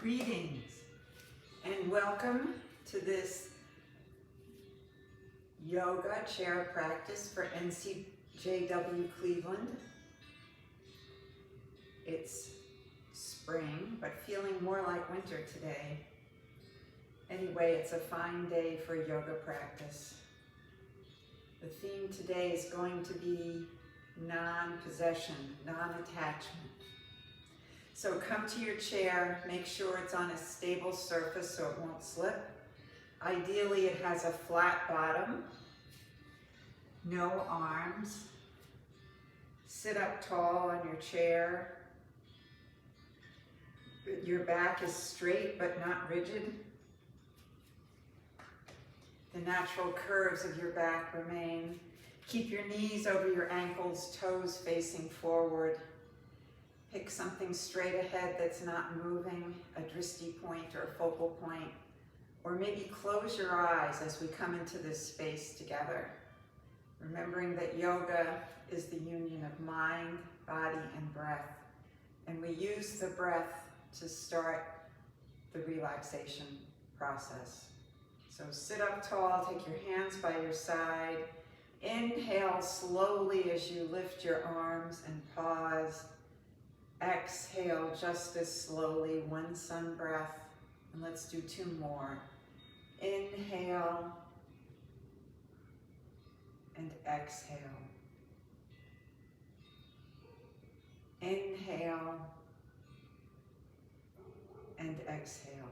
Greetings and welcome to this yoga chair practice for NCJW Cleveland. It's spring, but feeling more like winter today. Anyway, it's a fine day for yoga practice. The theme today is going to be non-possession, non-attachment. So come to your chair, make sure it's on a stable surface so it won't slip. Ideally, it has a flat bottom, no arms. Sit up tall on your chair. Your back is straight but not rigid. The natural curves of your back remain. Keep your knees over your ankles, toes facing forward. Pick something straight ahead that's not moving, a drishti point or a focal point. Or maybe close your eyes as we come into this space together. Remembering that yoga is the union of mind, body, and breath. And we use the breath to start the relaxation process. So sit up tall, take your hands by your side. Inhale slowly as you lift your arms and pause. Exhale just as slowly, one sun breath, and let's do two more. Inhale and exhale. Inhale and exhale.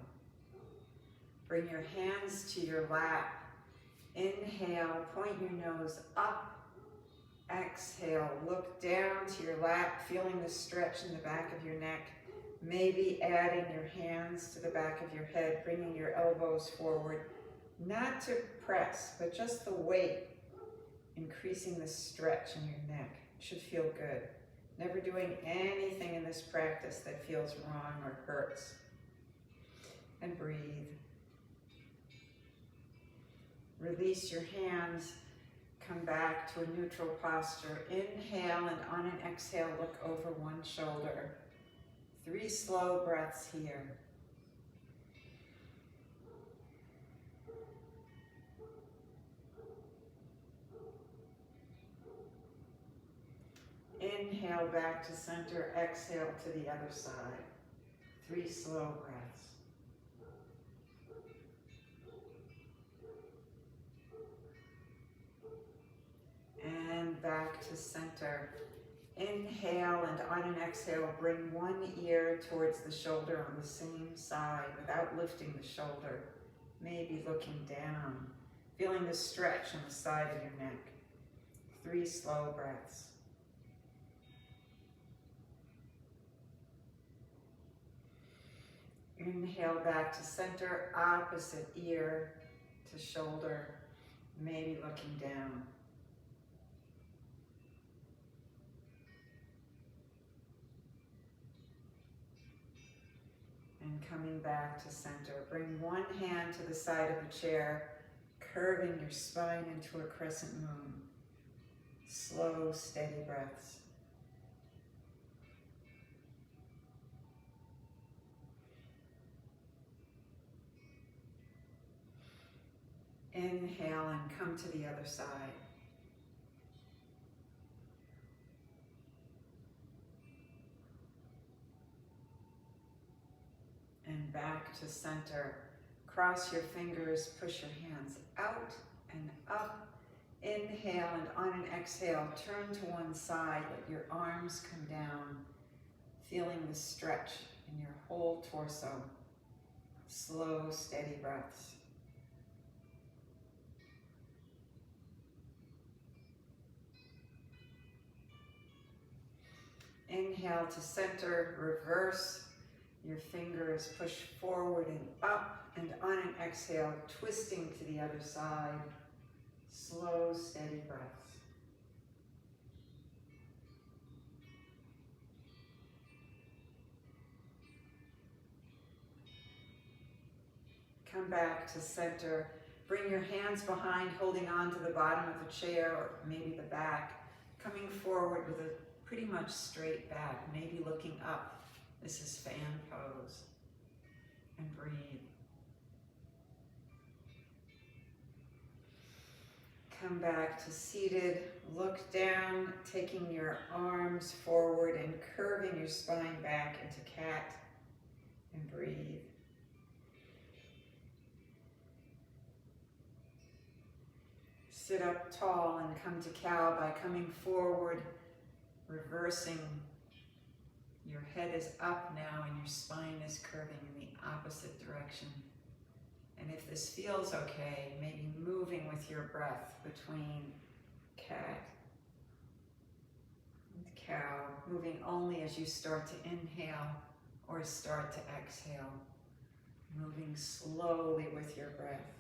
Bring your hands to your lap. Inhale, point your nose up. Exhale, look down to your lap, feeling the stretch in the back of your neck. Maybe adding your hands to the back of your head, bringing your elbows forward. Not to press, but just the weight, increasing the stretch in your neck. It should feel good. Never doing anything in this practice that feels wrong or hurts. And breathe. Release your hands. Come back to a neutral posture. Inhale, and on an exhale, look over one shoulder. 3 slow breaths here. Inhale back to center, exhale to the other side. 3 slow breaths. And back to center. Inhale, and on an exhale, bring one ear towards the shoulder on the same side without lifting the shoulder. Maybe looking down, feeling the stretch on the side of your neck. 3 slow breaths. Inhale back to center, opposite ear to shoulder, maybe looking down. And coming back to center. Bring one hand to the side of the chair, curving your spine into a crescent moon. Slow, steady breaths. Inhale and come to the other side. And back to center. Cross your fingers, push your hands out and up. Inhale, and on an exhale, turn to one side, let your arms come down, feeling the stretch in your whole torso. Slow, steady breaths. Inhale to center, reverse your fingers, push forward and up, and on an exhale, twisting to the other side. Slow, steady breaths. Come back to center. Bring your hands behind, holding on to the bottom of the chair or maybe the back. Coming forward with a pretty much straight back, maybe looking up. This is fan pose. and breathe. Come back to seated, look down, taking your arms forward and curving your spine back into cat, and breathe. Sit up tall and come to cow by coming forward, reversing. Your head is up now and your spine is curving in the opposite direction. And if this feels okay, maybe moving with your breath between cat and cow, moving only as you start to inhale or start to exhale, moving slowly with your breath.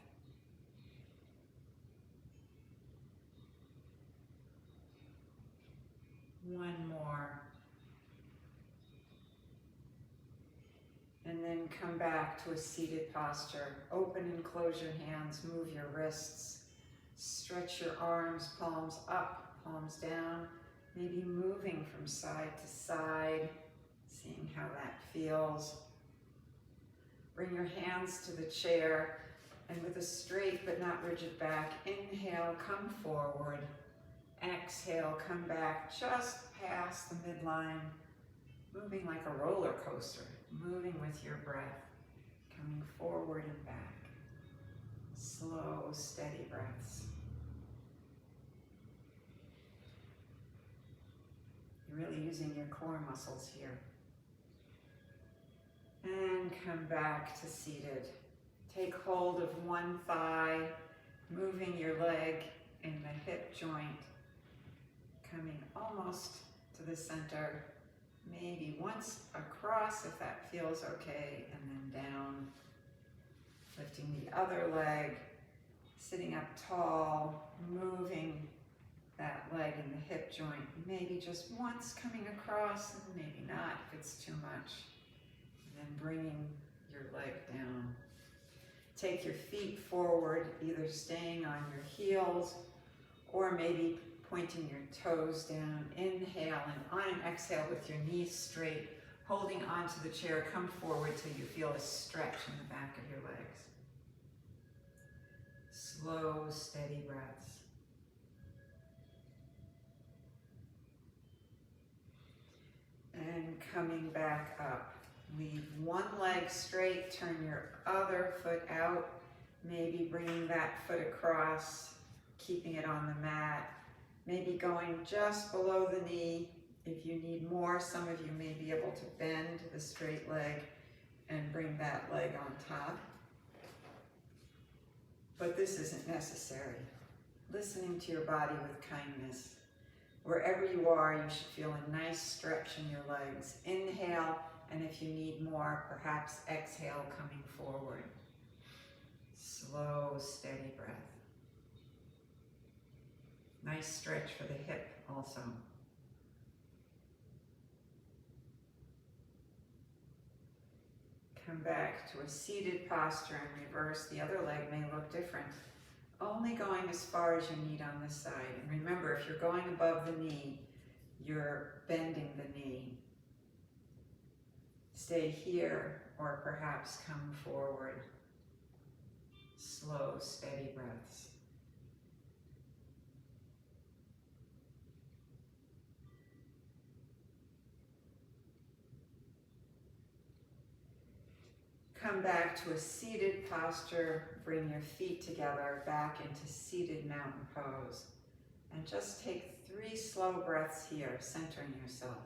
One more. And then come back to a seated posture. Open and close your hands, move your wrists. Stretch your arms, palms up, palms down. Maybe moving from side to side, seeing how that feels. Bring your hands to the chair, and with a straight but not rigid back, inhale, come forward. Exhale, come back just past the midline, moving like a roller coaster, moving with your breath, coming forward and back. Slow, steady breaths. You're really using your core muscles here. And come back to seated. Take hold of one thigh, moving your leg in the hip joint, coming almost to the center, maybe once across if that feels okay, and then down. Lifting the other leg, sitting up tall, moving that leg in the hip joint, maybe just once coming across, and maybe not if it's too much. And then bringing your leg down. Take your feet forward, either staying on your heels or maybe pointing your toes down. Inhale, and on an exhale with your knees straight, holding onto the chair, come forward till you feel a stretch in the back of your legs. Slow, steady breaths. And coming back up. Leave one leg straight, turn your other foot out, maybe bringing that foot across, keeping it on the mat, maybe going just below the knee. If you need more, some of you may be able to bend the straight leg and bring that leg on top. But this isn't necessary. Listening to your body with kindness. Wherever you are, you should feel a nice stretch in your legs. Inhale, and if you need more, perhaps exhale, coming forward. Slow, steady breath. Nice stretch for the hip also. Come back to a seated posture and reverse. The other leg may look different. Only going as far as you need on this side. And remember, if you're going above the knee, you're bending the knee. Stay here, or perhaps come forward. Slow, steady breaths. Come back to a seated posture. Bring your feet together back into seated mountain pose. And just take 3 slow breaths here, centering yourself.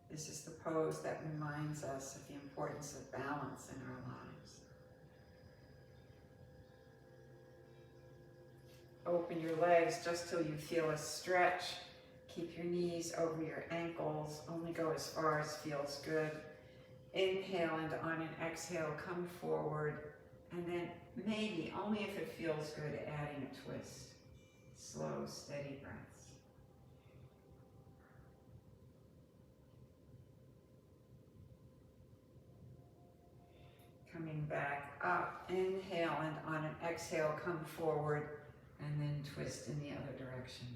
This is the pose that reminds us of the importance of balance in our lives. Open your legs just till you feel a stretch. Keep your knees over your ankles. Only go as far as feels good. Inhale, and on an exhale, come forward. And then maybe, only if it feels good, adding a twist. Slow, steady breaths. Coming back up, inhale, and on an exhale, come forward, and then twist in the other direction.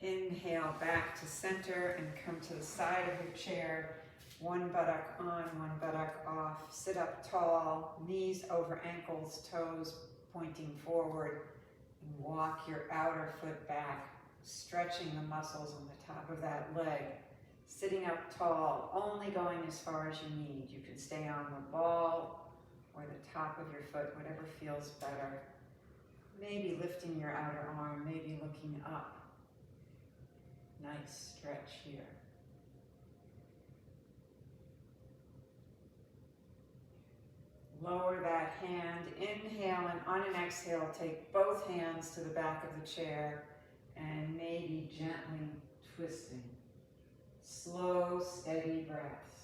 Inhale back to center and come to the side of your chair. One buttock on, one buttock off. Sit up tall, knees over ankles, toes pointing forward. And walk your outer foot back, stretching the muscles on the top of that leg. Sitting up tall, only going as far as you need. You can stay on the ball or the top of your foot, whatever feels better. Maybe lifting your outer arm, maybe looking up. Nice stretch here. Lower that hand, inhale, and on an exhale, take both hands to the back of the chair and maybe gently twisting. Slow, steady breaths.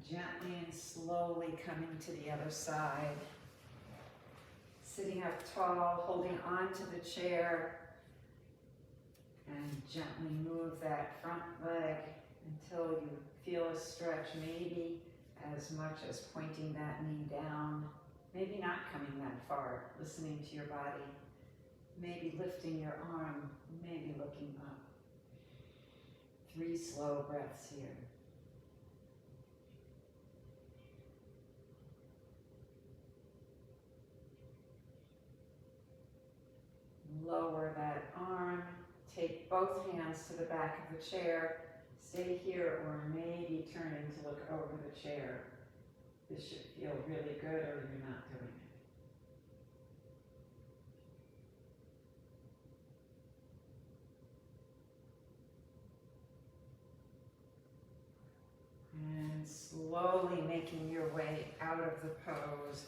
Gently and slowly coming to the other side. Sitting up tall, holding on to the chair, and gently move that front leg until you feel a stretch, maybe as much as pointing that knee down, maybe not coming that far, listening to your body, maybe lifting your arm, maybe looking up. 3 slow breaths here. Lower that arm, take both hands to the back of the chair, stay here or maybe turning to look over the chair. This should feel really good or you're not doing it. And slowly making your way out of the pose,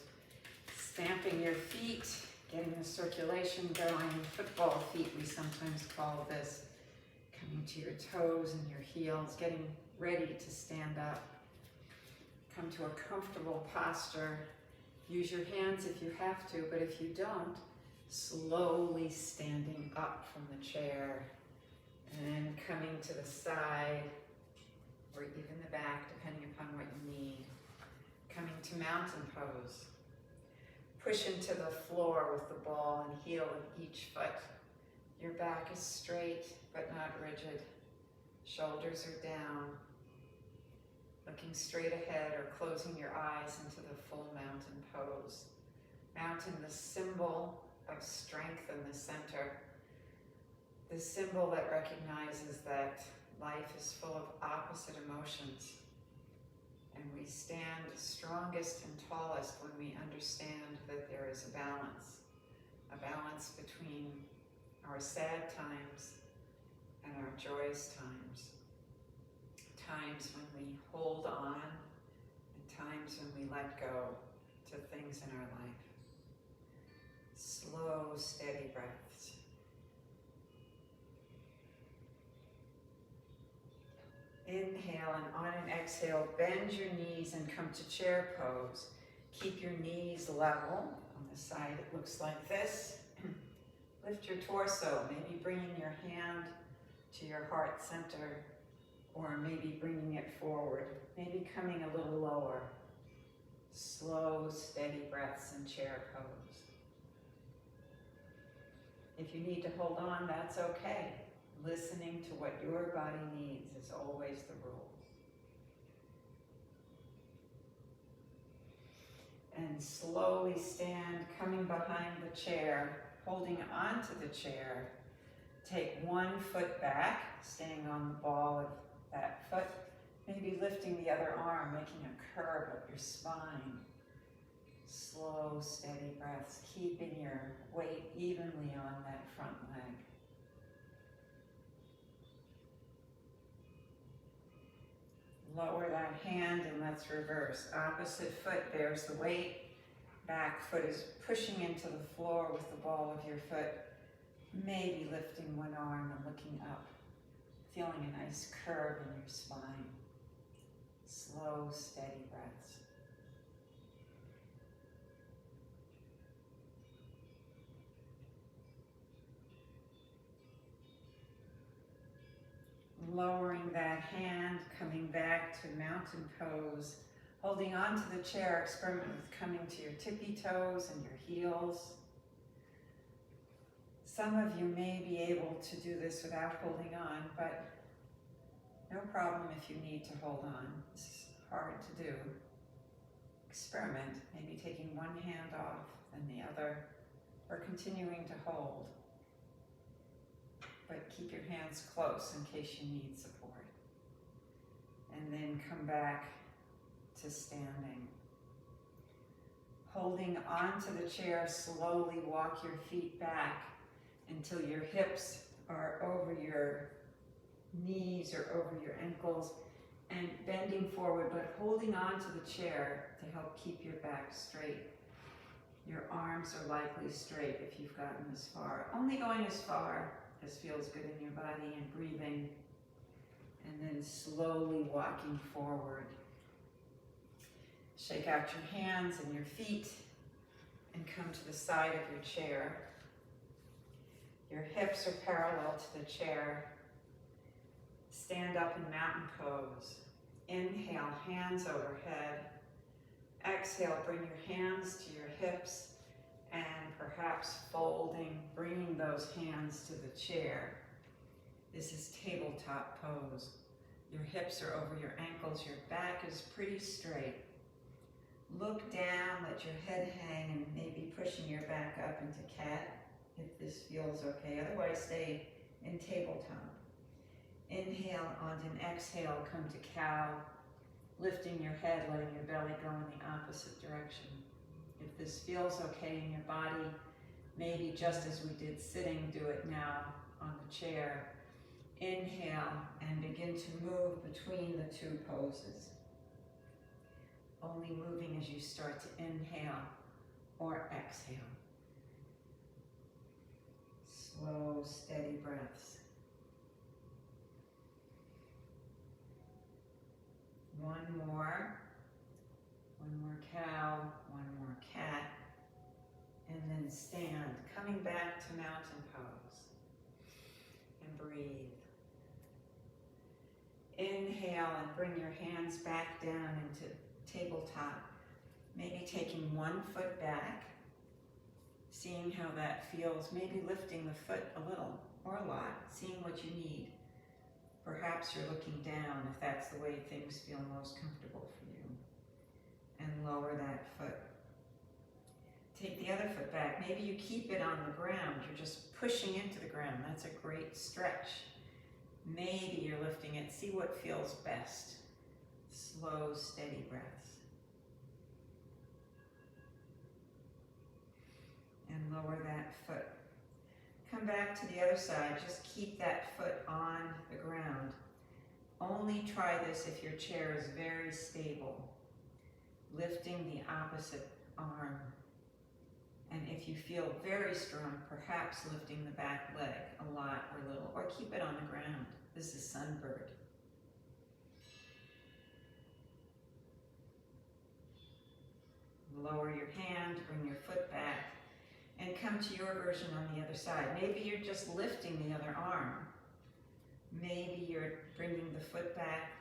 stamping your feet, getting the circulation going. Football feet, we sometimes call this. Coming to your toes and your heels, getting ready to stand up. Come to a comfortable posture. Use your hands if you have to, but if you don't, slowly standing up from the chair and coming to the side or even the back, depending upon what you need. Coming to mountain pose. Push into the floor with the ball and heel of each foot. Your back is straight but not rigid. Shoulders are down. Looking straight ahead or closing your eyes into the full mountain pose. Mountain, the symbol of strength in the center. The symbol that recognizes that life is full of opposite emotions. And we stand strongest and tallest when we understand that there is a balance between our sad times and our joyous times. Times when we hold on and times when we let go to things in our life. Slow, steady breaths. Inhale, and on an exhale, bend your knees and come to chair pose. Keep your knees level. On the side it looks like this. Lift your torso, maybe bringing your hand to your heart center, or maybe bringing it forward, maybe coming a little lower. Slow, steady breaths in chair pose. If you need to hold on, that's okay. Listening to what your body needs is always the rule. And slowly stand, coming behind the chair, holding onto the chair. Take one foot back, staying on the ball of that foot. Maybe lifting the other arm, making a curve up your spine. Slow, steady breaths, keeping your weight evenly on that front leg. Lower that hand and let's reverse. Opposite foot bears the weight. Back foot is pushing into the floor with the ball of your foot. Maybe lifting one arm and looking up. Feeling a nice curve in your spine. Slow, steady breaths. Lowering that hand, coming back to mountain pose. Holding on to the chair, experiment with coming to your tippy toes and your heels. Some of you may be able to do this without holding on, but no problem if you need to hold on. This is hard to do. Experiment, maybe taking one hand off and the other, or continuing to hold. But keep your hands close in case you need support. And then come back to standing. Holding onto the chair, slowly walk your feet back until your hips are over your knees or over your ankles, and bending forward, but holding onto the chair to help keep your back straight. Your arms are likely straight if you've gotten this far. Only going as far as feels good in your body, and breathing, and then slowly walking forward. Shake out your hands and your feet and come to the side of your chair. Your hips are parallel to the chair. Stand up in mountain pose. Inhale, hands overhead. Exhale, bring your hands to your hips and perhaps folding, bringing those hands to the chair. This is tabletop pose. Your hips are over your ankles, your back is pretty straight. Look down, let your head hang, and maybe pushing your back up into cat if this feels okay. Otherwise, stay in tabletop. Inhale onto an exhale, come to cow, lifting your head, letting your belly go in the opposite direction. If this feels okay in your body, maybe just as we did sitting, do it now on the chair. Inhale and begin to move between the two poses. Only moving as you start to inhale or exhale. Slow, steady breaths. One more cow, one more cat, and then stand, coming back to mountain pose, and breathe. Inhale and bring your hands back down into tabletop, maybe taking one foot back, seeing how that feels, maybe lifting the foot a little or a lot, seeing what you need. Perhaps you're looking down if that's the way things feel most comfortable for you. And lower that foot. Take the other foot back. Maybe you keep it on the ground. You're just pushing into the ground. That's a great stretch. Maybe you're lifting it. See what feels best. Slow, steady breaths. And lower that foot. Come back to the other side. Just keep that foot on the ground. Only try this if your chair is very stable. Lifting the opposite arm. And if you feel very strong, perhaps lifting the back leg a lot or little, or keep it on the ground. This is Sunbird. Lower your hand, bring your foot back, and come to your version on the other side. Maybe you're just lifting the other arm. Maybe you're bringing the foot back,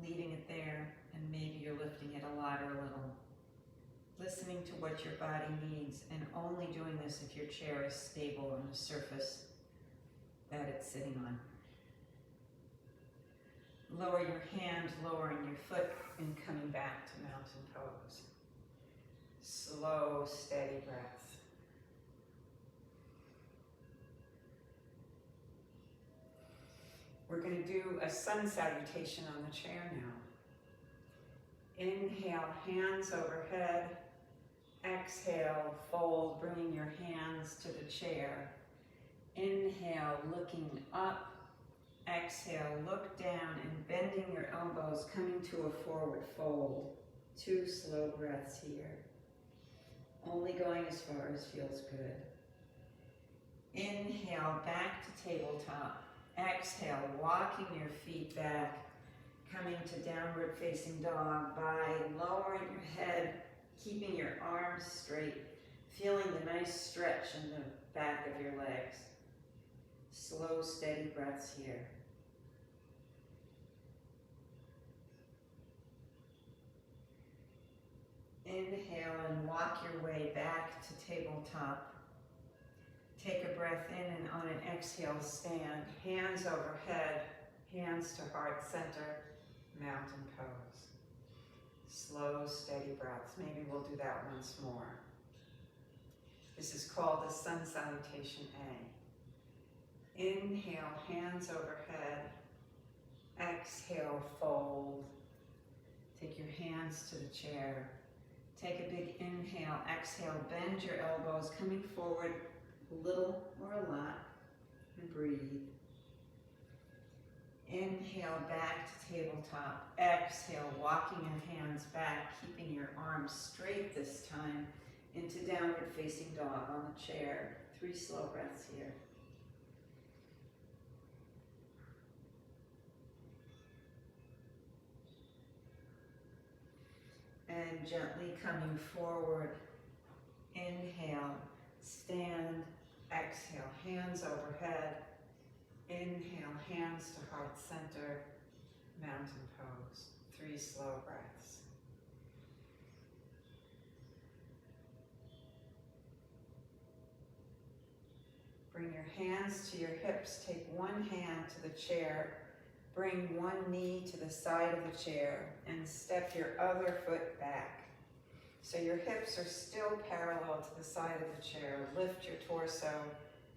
leaving it there, and maybe you're lifting it a lot or a little. Listening to what your body needs, and only doing this if your chair is stable on the surface that it's sitting on. Lower your hand, lowering your foot, and coming back to mountain pose. Slow, steady breaths. We're going to do a sun salutation on the chair now. Inhale, hands overhead. Exhale, fold, bringing your hands to the chair. Inhale, looking up. Exhale, look down and bending your elbows, coming to a forward fold. 2 slow breaths here. Only going as far as feels good. Inhale, back to tabletop. Exhale, walking your feet back, coming to downward facing dog by lowering your head, keeping your arms straight, feeling the nice stretch in the back of your legs. Slow, steady breaths here. Inhale and walk your way back to tabletop. Take a breath in and on an exhale, stand. Hands overhead, hands to heart center, mountain pose. Slow, steady breaths. Maybe we'll do that once more. This is called the Sun Salutation A. Inhale, hands overhead. Exhale, fold. Take your hands to the chair. Take a big inhale, exhale, bend your elbows, coming forward a little or a lot, and breathe. Inhale, back to tabletop. Exhale, walking your hands back, keeping your arms straight this time, into downward facing dog on the chair. 3 slow breaths here. And gently coming forward, inhale, stand, exhale, hands overhead. Inhale, hands to heart center, mountain pose. 3 slow breaths. Bring your hands to your hips. Take one hand to the chair. Bring one knee to the side of the chair and step your other foot back. So your hips are still parallel to the side of the chair. Lift your torso.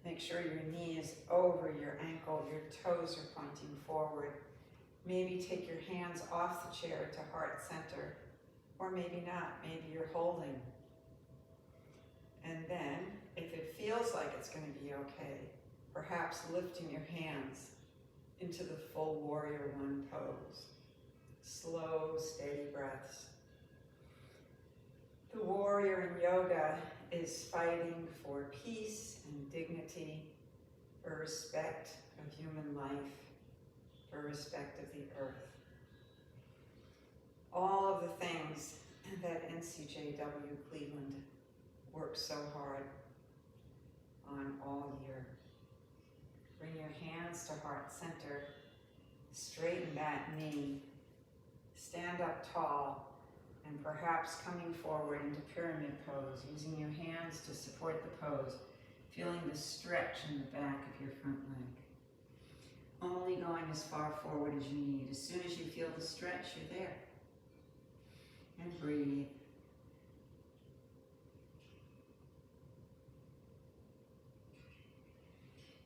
Make sure your knee is over your ankle. Your toes are pointing forward. Maybe take your hands off the chair to heart center. Or maybe not. Maybe you're holding. And then, if it feels like it's going to be okay, perhaps lifting your hands into the full warrior one pose. Slow, steady breaths. The warrior in yoga is fighting for peace and dignity, for respect of human life, for respect of the earth. All of the things that NCJW Cleveland works so hard on all year. Bring your hands to heart center, straighten that knee, stand up tall, and perhaps coming forward into pyramid pose, using your hands to support the pose, feeling the stretch in the back of your front leg. Only going as far forward as you need. As soon as you feel the stretch, you're there. And breathe.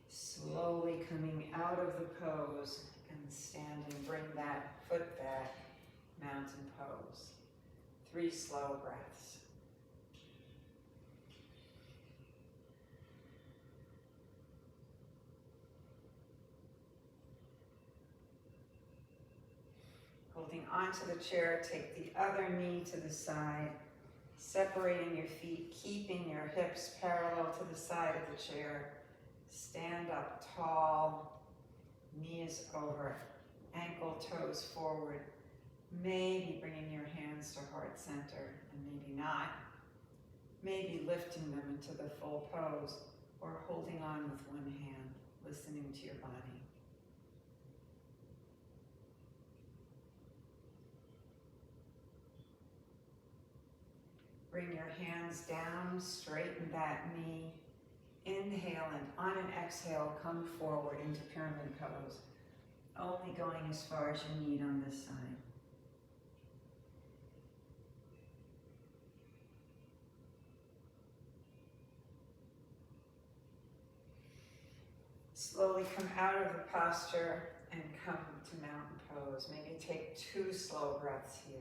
Slowly coming out of the pose and standing, bring that foot back, mountain pose. 3 slow breaths. Holding onto the chair, take the other knee to the side, separating your feet, keeping your hips parallel to the side of the chair. Stand up tall, knees over, ankle toes forward. Maybe bringing your hands to heart center, and maybe not. Maybe lifting them into the full pose, or holding on with one hand, listening to your body. Bring your hands down, straighten that knee. Inhale, and on an exhale, come forward into pyramid pose. Only going as far as you need on this side. Slowly come out of the posture and come to mountain pose. Maybe take 2 slow breaths here.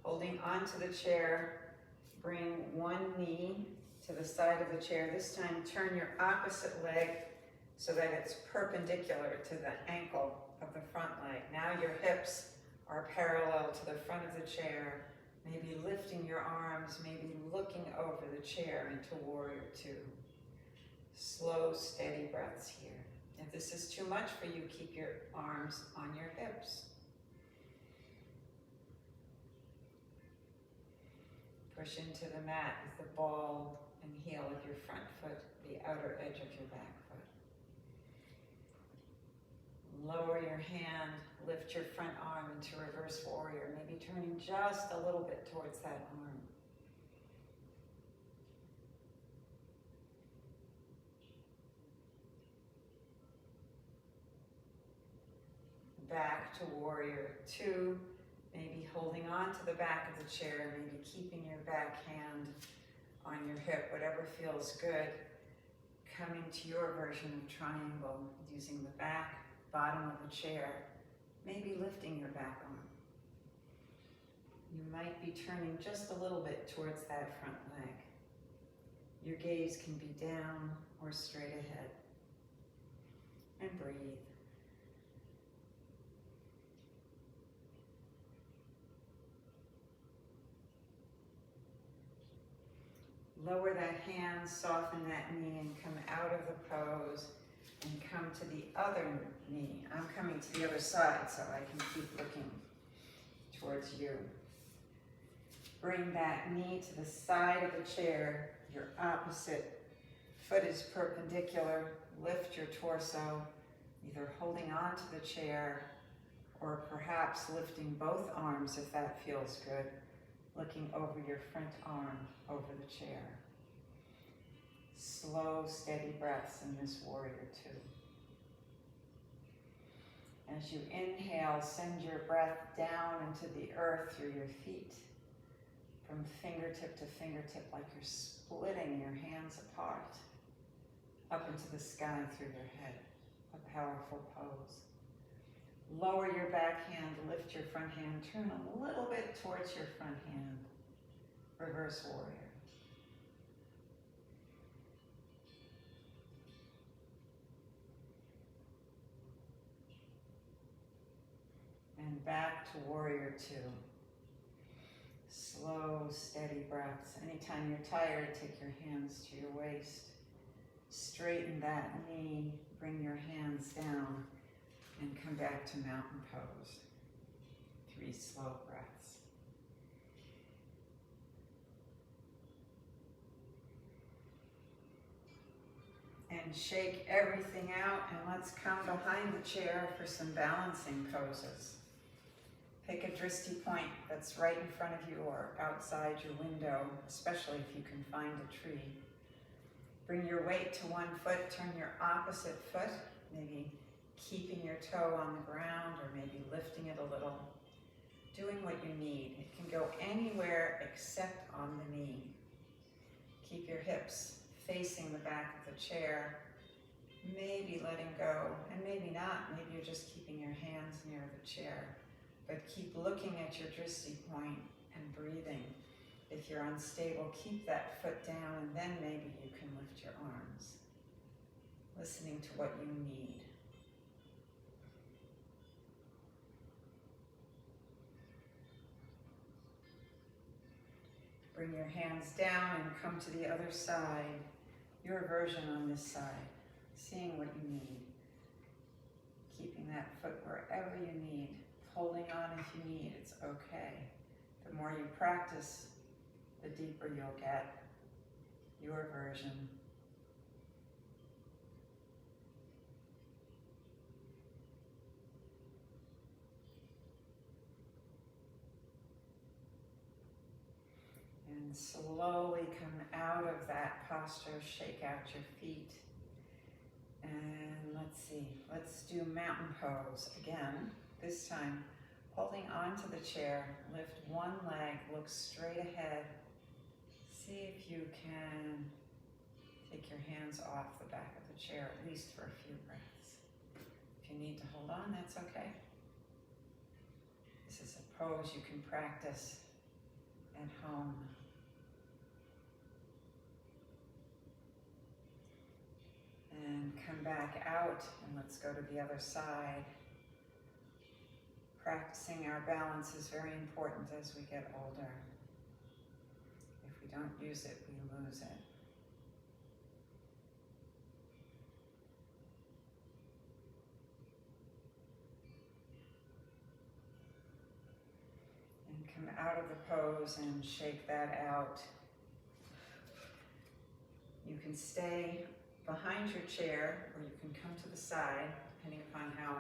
Holding onto the chair, bring one knee to the side of the chair. This time, turn your opposite leg so that it's perpendicular to the ankle of the front leg. Now your hips are parallel to the front of the chair. Maybe lifting your arms, maybe looking over the chair into warrior 2. Slow, steady breaths here. If this is too much for you, keep your arms on your hips. Push into the mat with the ball and heel of your front foot, the outer edge of your back foot. Lower your hand, lift your front arm into reverse warrior, maybe turning just a little bit towards that arm. Back to warrior two, maybe holding on to the back of the chair, maybe keeping your back hand on your hip, whatever feels good. Coming to your version of triangle, using the back, bottom of the chair, maybe lifting your back arm. You might be turning just a little bit towards that front leg. Your gaze can be down or straight ahead. And breathe. Lower that hand, soften that knee, and come out of the pose and come to the other knee. I'm coming to the other side so I can keep looking towards you. Bring that knee to the side of the chair. Your opposite foot is perpendicular. Lift your torso, either holding on to the chair or perhaps lifting both arms if that feels good. Looking over your front arm over the chair. Slow, steady breaths in this warrior two. As you inhale, send your breath down into the earth through your feet, from fingertip to fingertip, like you're splitting your hands apart, up into the sky through your head. A powerful pose. Lower your back hand, lift your front hand, turn a little bit towards your front hand. Reverse warrior. And back to warrior two. Slow, steady breaths. Anytime you're tired, take your hands to your waist. Straighten that knee, bring your hands down, and come back to mountain pose. 3 slow breaths. And shake everything out, and let's come behind the chair for some balancing poses. Pick a drishti point that's right in front of you or outside your window, especially if you can find a tree. Bring your weight to one foot, turn your opposite foot, maybe keeping your toe on the ground or maybe lifting it a little. Doing what you need. It can go anywhere except on the knee. Keep your hips facing the back of the chair, maybe letting go, and maybe not. Maybe you're just keeping your hands near the chair. But keep looking at your drishti point and breathing. If you're unstable, keep that foot down, and then maybe you can lift your arms. Listening to what you need. Bring your hands down and come to the other side. Your version on this side. Seeing what you need. Keeping that foot wherever you need. Holding on if you need, it's okay. The more you practice, the deeper you'll get. Your version. And slowly come out of that posture, shake out your feet. And let's see, let's do mountain pose again. This time, holding onto the chair, lift one leg, look straight ahead. See if you can take your hands off the back of the chair, at least for a few breaths. If you need to hold on, that's okay. This is a pose you can practice at home. And come back out, and let's go to the other side. Practicing our balance is very important as we get older. If we don't use it, we lose it. And come out of the pose and shake that out. You can stay behind your chair, or you can come to the side, depending upon how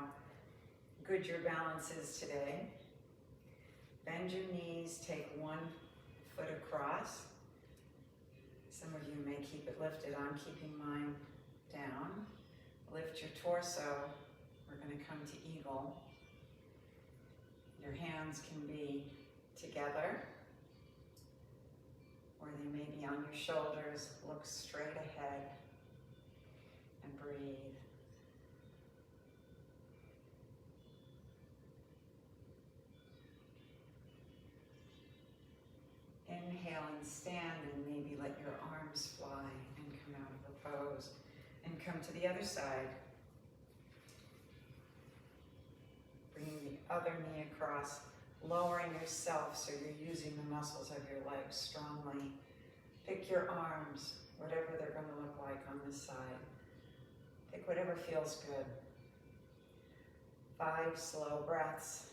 good your balance is today. Bend your knees, take one foot across. Some of you may keep it lifted. I'm keeping mine down. Lift your torso. We're going to come to eagle. Your hands can be together, or they may be on your shoulders. Look straight ahead and breathe. Inhale and stand, and maybe let your arms fly and come out of the pose. And come to the other side. Bringing the other knee across, lowering yourself so you're using the muscles of your legs strongly. Pick your arms, whatever they're going to look like on this side. Pick whatever feels good. 5 slow breaths.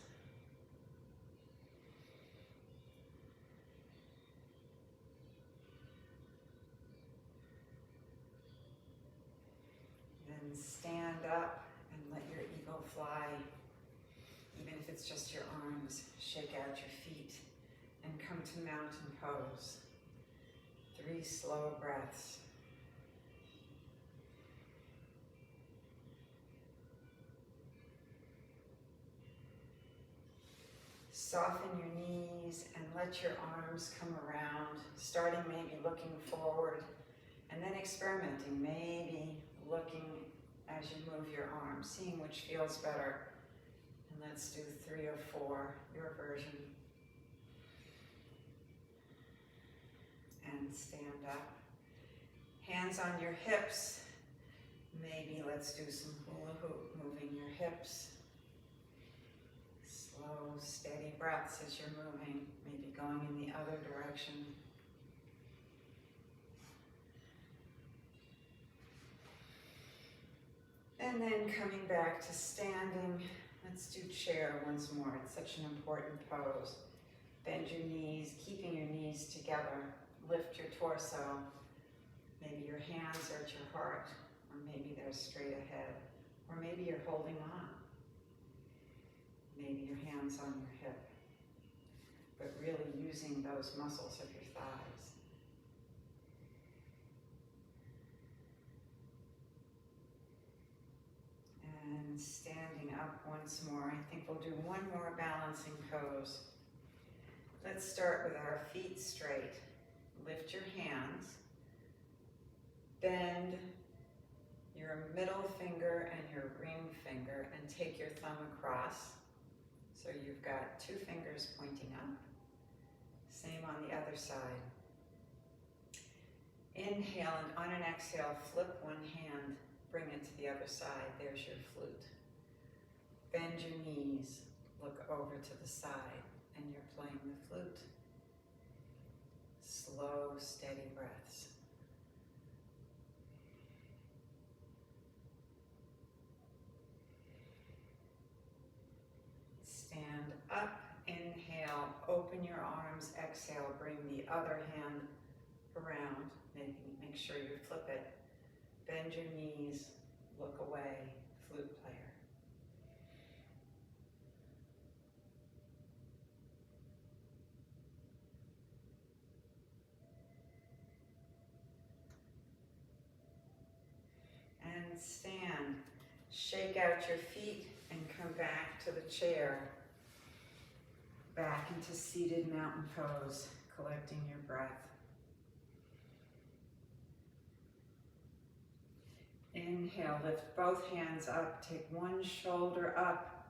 Then stand up and let your eagle fly. Even if it's just your arms, shake out your feet and come to mountain pose. 3 slow breaths. Soften your knees and let your arms come around, starting maybe looking forward and then experimenting, maybe looking as you move your arms, seeing which feels better. And let's do 3 or 4, your version. And stand up. Hands on your hips. Maybe let's do some hula hoop, moving your hips. Slow, steady breaths as you're moving, maybe going in the other direction. And then coming back to standing. Let's do chair once more. It's such an important pose. Bend your knees, keeping your knees together. Lift your torso. Maybe your hands are at your heart, or maybe they're straight ahead, or maybe you're holding on. Maybe your hands on your hip, but really using those muscles of your thighs. And standing up once more. I think we'll do one more balancing pose. Let's start with our feet straight. Lift your hands. Bend your middle finger and your ring finger and take your thumb across. So you've got 2 fingers pointing up. Same on the other side. Inhale, and on an exhale, flip one hand, bring it to the other side. There's your flute. Bend your knees, look over to the side, and you're playing the flute. Slow, steady breaths. Stand up, inhale, open your arms, exhale, bring the other hand around, make sure you flip it. Bend your knees, look away, flute player. And stand, shake out your feet and come back to the chair. Back into seated mountain pose, collecting your breath. Inhale, lift both hands up, take one shoulder up,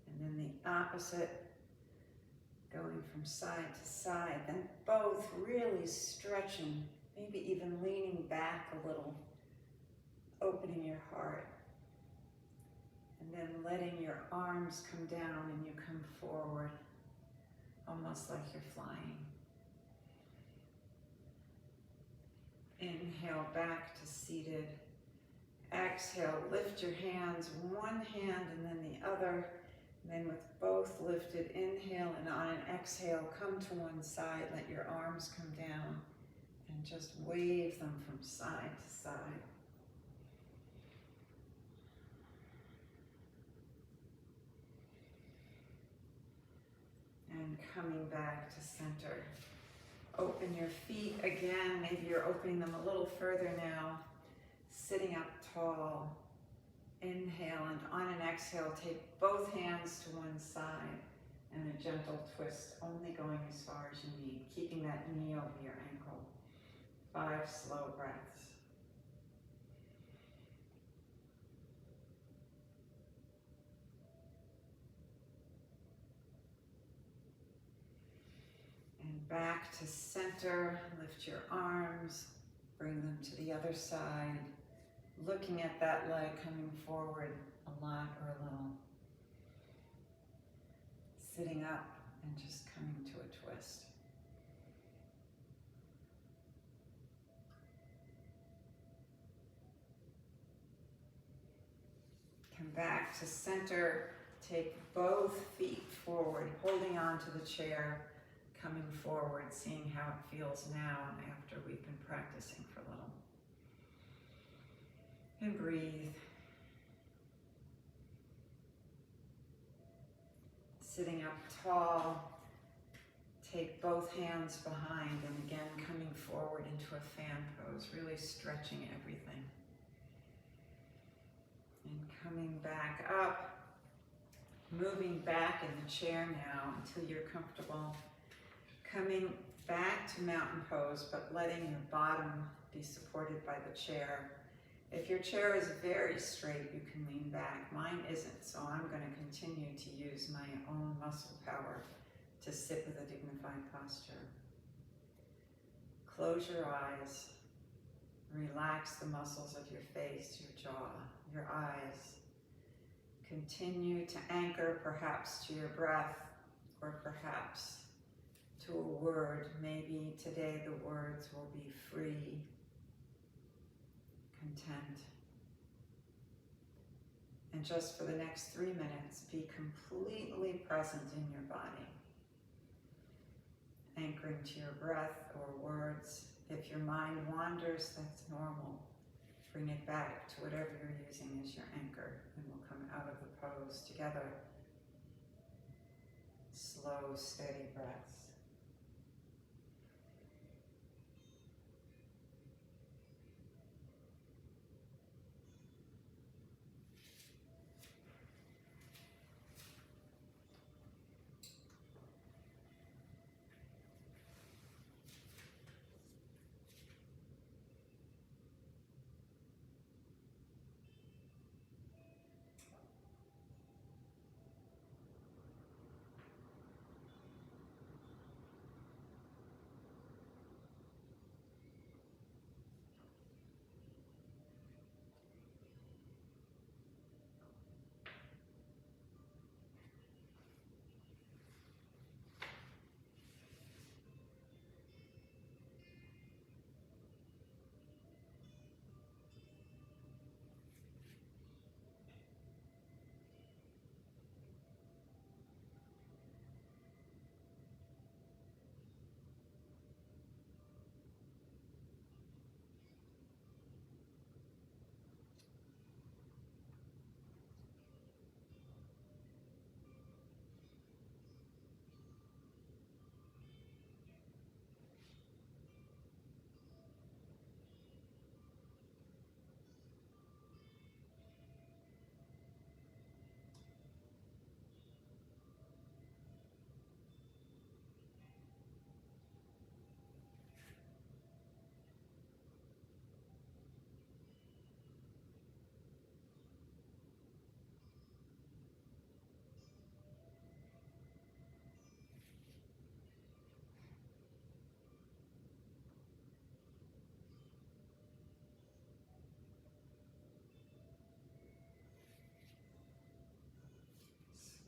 and then the opposite, going from side to side. Then both really stretching, maybe even leaning back a little, opening your heart. And then letting your arms come down and you come forward, almost like you're flying. Inhale, back to seated. Exhale, lift your hands, one hand and then the other. And then with both lifted, inhale, and on an exhale, come to one side, let your arms come down and just wave them from side to side. coming back to center. Open your feet again. Maybe you're opening them a little further now. Sitting up tall. Inhale, and on an exhale, take both hands to one side and a gentle twist, only going as far as you need, keeping that knee over your ankle. 5 slow breaths. And back to center. Lift your arms, bring them to the other side. Looking at that leg coming forward a lot or a little. Sitting up and just coming to a twist. Come back to center. Take both feet forward, holding on to the chair, coming forward, seeing how it feels now after we've been practicing for a little. And breathe. Sitting up tall, take both hands behind and again coming forward into a fan pose, really stretching everything. And coming back up, moving back in the chair now until you're comfortable. Coming back to mountain pose, but letting your bottom be supported by the chair. If your chair is very straight, you can lean back. Mine isn't, so I'm going to continue to use my own muscle power to sit with a dignified posture. Close your eyes. Relax the muscles of your face, your jaw, your eyes. Continue to anchor perhaps to your breath or perhaps to a word. Maybe today the words will be free, content. And just for the next 3 minutes, be completely present in your body. Anchoring to your breath or words. If your mind wanders, that's normal. Bring it back to whatever you're using as your anchor, and we'll come out of the pose together. Slow, steady breaths.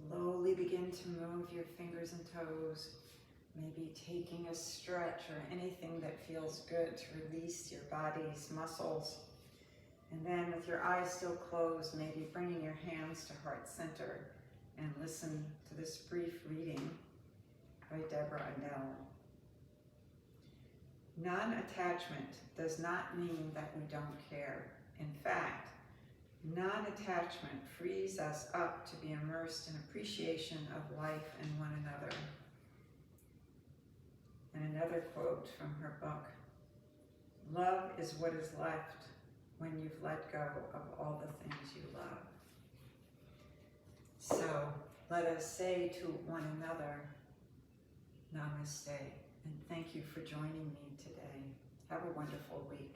Slowly begin to move your fingers and toes, maybe taking a stretch or anything that feels good to release your body's muscles. And then with your eyes still closed, maybe bringing your hands to heart center and listen to this brief reading by Deborah Adele. Non-attachment does not mean that we don't care. In fact, non-attachment frees us up to be immersed in appreciation of life and one another. And another quote from her book, love is what is left when you've let go of all the things you love. So let us say to one another, namaste, and thank you for joining me today. Have a wonderful week.